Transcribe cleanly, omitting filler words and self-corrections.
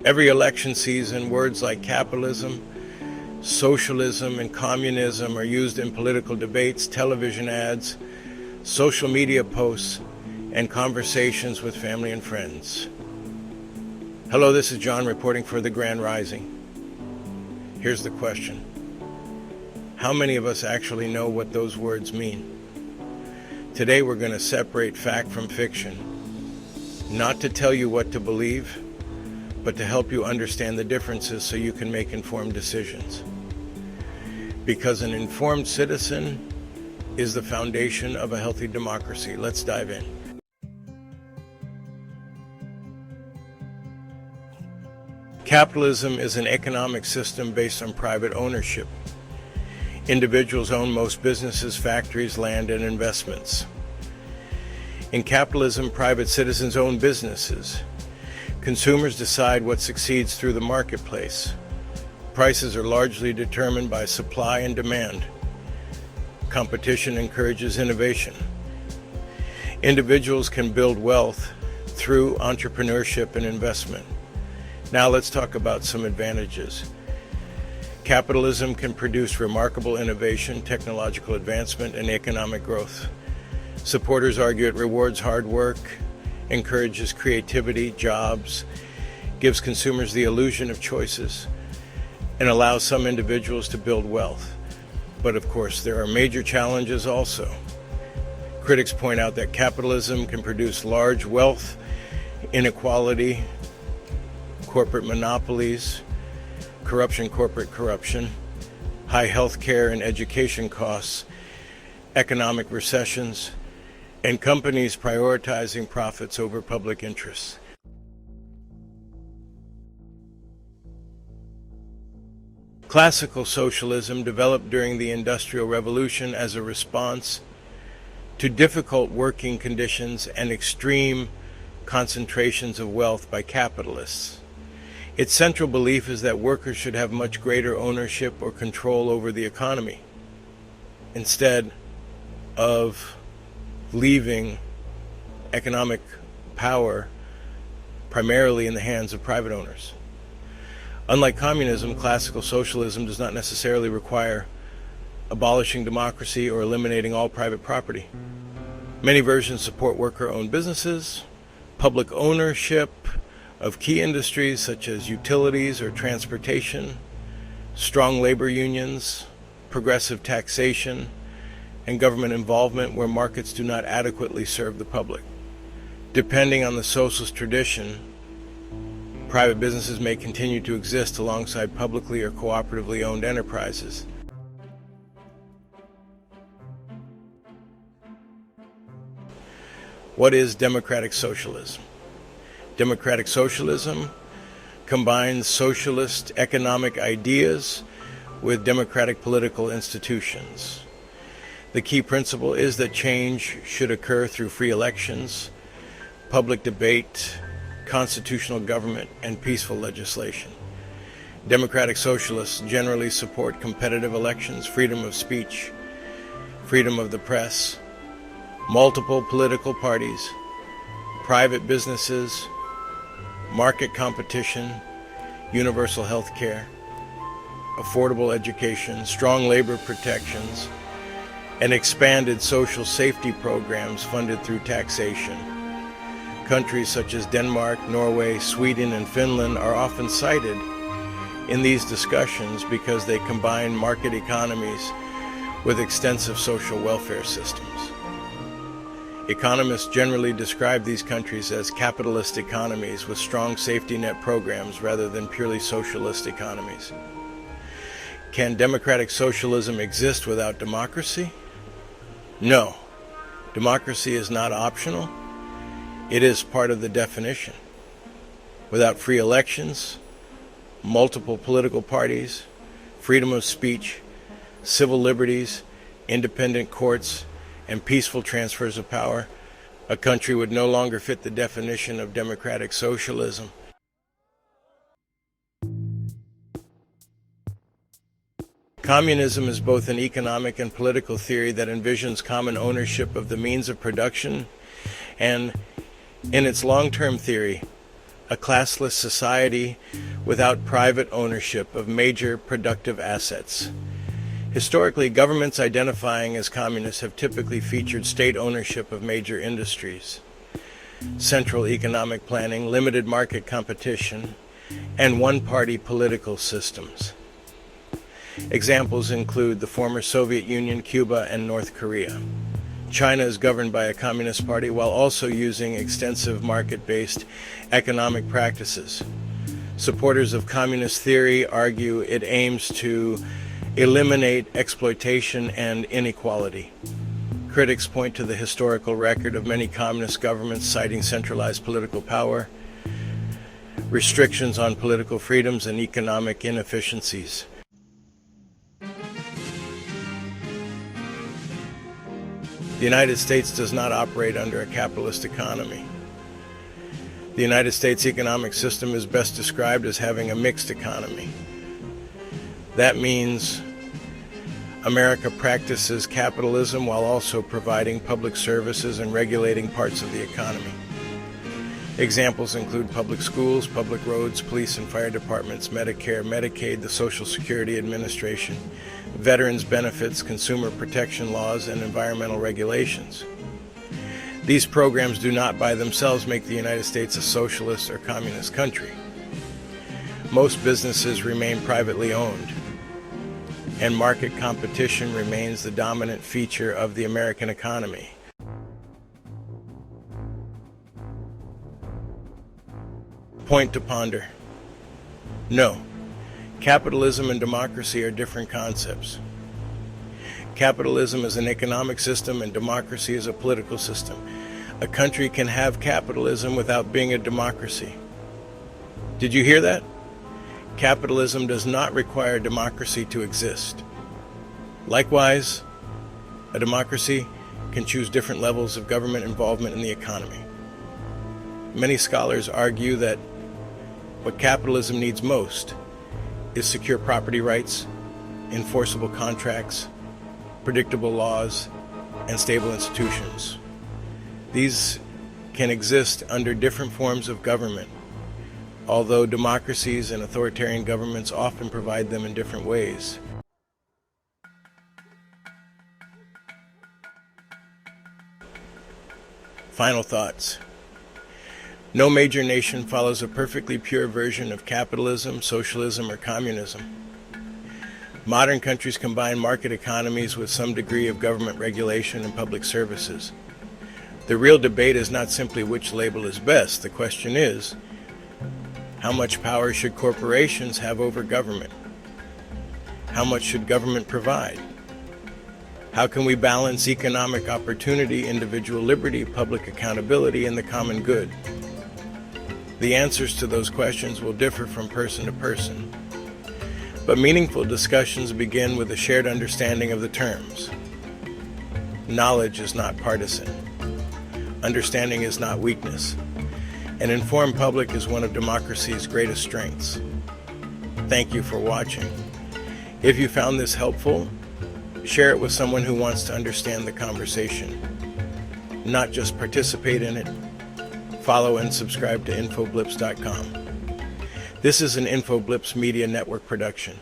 Every election season, words like capitalism, socialism, and communism are used in political debates, television ads, social media posts, and conversations with family and friends. Hello, this is John reporting for The Grand Rising. Here's the question. How many of us actually know what those words mean? Today we're going to separate fact from fiction, not to tell you what to believe, but to help you understand the differences so you can make informed decisions. Because an informed citizen is the foundation of a healthy democracy. Let's dive in. Capitalism is an economic system based on private ownership. Individuals own most businesses, factories, land, and investments. In capitalism, private citizens own businesses. Consumers decide what succeeds through the marketplace. Prices are largely determined by supply and demand. Competition encourages innovation. Individuals can build wealth through entrepreneurship and investment. Now let's talk about some advantages. Capitalism can produce remarkable innovation, technological advancement, and economic growth. Supporters argue it rewards hard work, encourages creativity, jobs, gives consumers the illusion of choices, and allows some individuals to build wealth. But of course, there are major challenges also. Critics point out that capitalism can produce large wealth, inequality, corporate monopolies, corporate corruption, high health care and education costs, economic recessions, and companies prioritizing profits over public interests. Classical socialism developed during the Industrial Revolution as a response to difficult working conditions and extreme concentrations of wealth by capitalists. Its central belief is that workers should have much greater ownership or control over the economy, instead of leaving economic power primarily in the hands of private owners. Unlike communism, classical socialism does not necessarily require abolishing democracy or eliminating all private property. Many versions support worker-owned businesses, public ownership of key industries such as utilities or transportation, strong labor unions, progressive taxation, and government involvement where markets do not adequately serve the public. Depending on the socialist tradition, private businesses may continue to exist alongside publicly or cooperatively owned enterprises. What is democratic socialism? Democratic socialism combines socialist economic ideas with democratic political institutions. The key principle is that change should occur through free elections, public debate, constitutional government, and peaceful legislation. Democratic socialists generally support competitive elections, freedom of speech, freedom of the press, multiple political parties, private businesses, market competition, universal health care, affordable education, strong labor protections, and expanded social safety programs funded through taxation. Countries such as Denmark, Norway, Sweden, and Finland are often cited in these discussions because they combine market economies with extensive social welfare systems. Economists generally describe these countries as capitalist economies with strong safety net programs rather than purely socialist economies. Can democratic socialism exist without democracy? No. Democracy is not optional. It is part of the definition. Without free elections, multiple political parties, freedom of speech, civil liberties, independent courts, and peaceful transfers of power, a country would no longer fit the definition of democratic socialism. Communism is both an economic and political theory that envisions common ownership of the means of production, and in its long-term theory, a classless society without private ownership of major productive assets. Historically, governments identifying as communists have typically featured state ownership of major industries, central economic planning, limited market competition, and one-party political systems. Examples include the former Soviet Union, Cuba, and North Korea. China is governed by a communist party while also using extensive market-based economic practices. Supporters of communist theory argue it aims to eliminate exploitation and inequality. Critics point to the historical record of many communist governments citing centralized political power, restrictions on political freedoms, and economic inefficiencies. The United States does not operate under a capitalist economy. The United States economic system is best described as having a mixed economy. That means America practices capitalism while also providing public services and regulating parts of the economy. Examples include public schools, public roads, police and fire departments, Medicare, Medicaid, the Social Security Administration, veterans benefits, consumer protection laws, and environmental regulations. These programs do not by themselves make the United States a socialist or communist country. Most businesses remain privately owned, and market competition remains the dominant feature of the American economy. Point to ponder. No, capitalism and democracy are different concepts. Capitalism is an economic system and democracy is a political system. A country can have capitalism without being a democracy. Did you hear that? Capitalism does not require democracy to exist. Likewise, a democracy can choose different levels of government involvement in the economy. Many scholars argue that what capitalism needs most is secure property rights, enforceable contracts, predictable laws, and stable institutions. These can exist under different forms of government, although democracies and authoritarian governments often provide them in different ways. Final thoughts. No major nation follows a perfectly pure version of capitalism, socialism, or communism. Modern countries combine market economies with some degree of government regulation and public services. The real debate is not simply which label is best. The question is, how much power should corporations have over government? How much should government provide? How can we balance economic opportunity, individual liberty, public accountability, and the common good? The answers to those questions will differ from person to person, but meaningful discussions begin with a shared understanding of the terms. Knowledge is not partisan. Understanding is not weakness. An informed public is one of democracy's greatest strengths. Thank you for watching. If you found this helpful, share it with someone who wants to understand the conversation, not just participate in it. Follow and subscribe to InfoBlips.com. This is an InfoBlips Media Network production.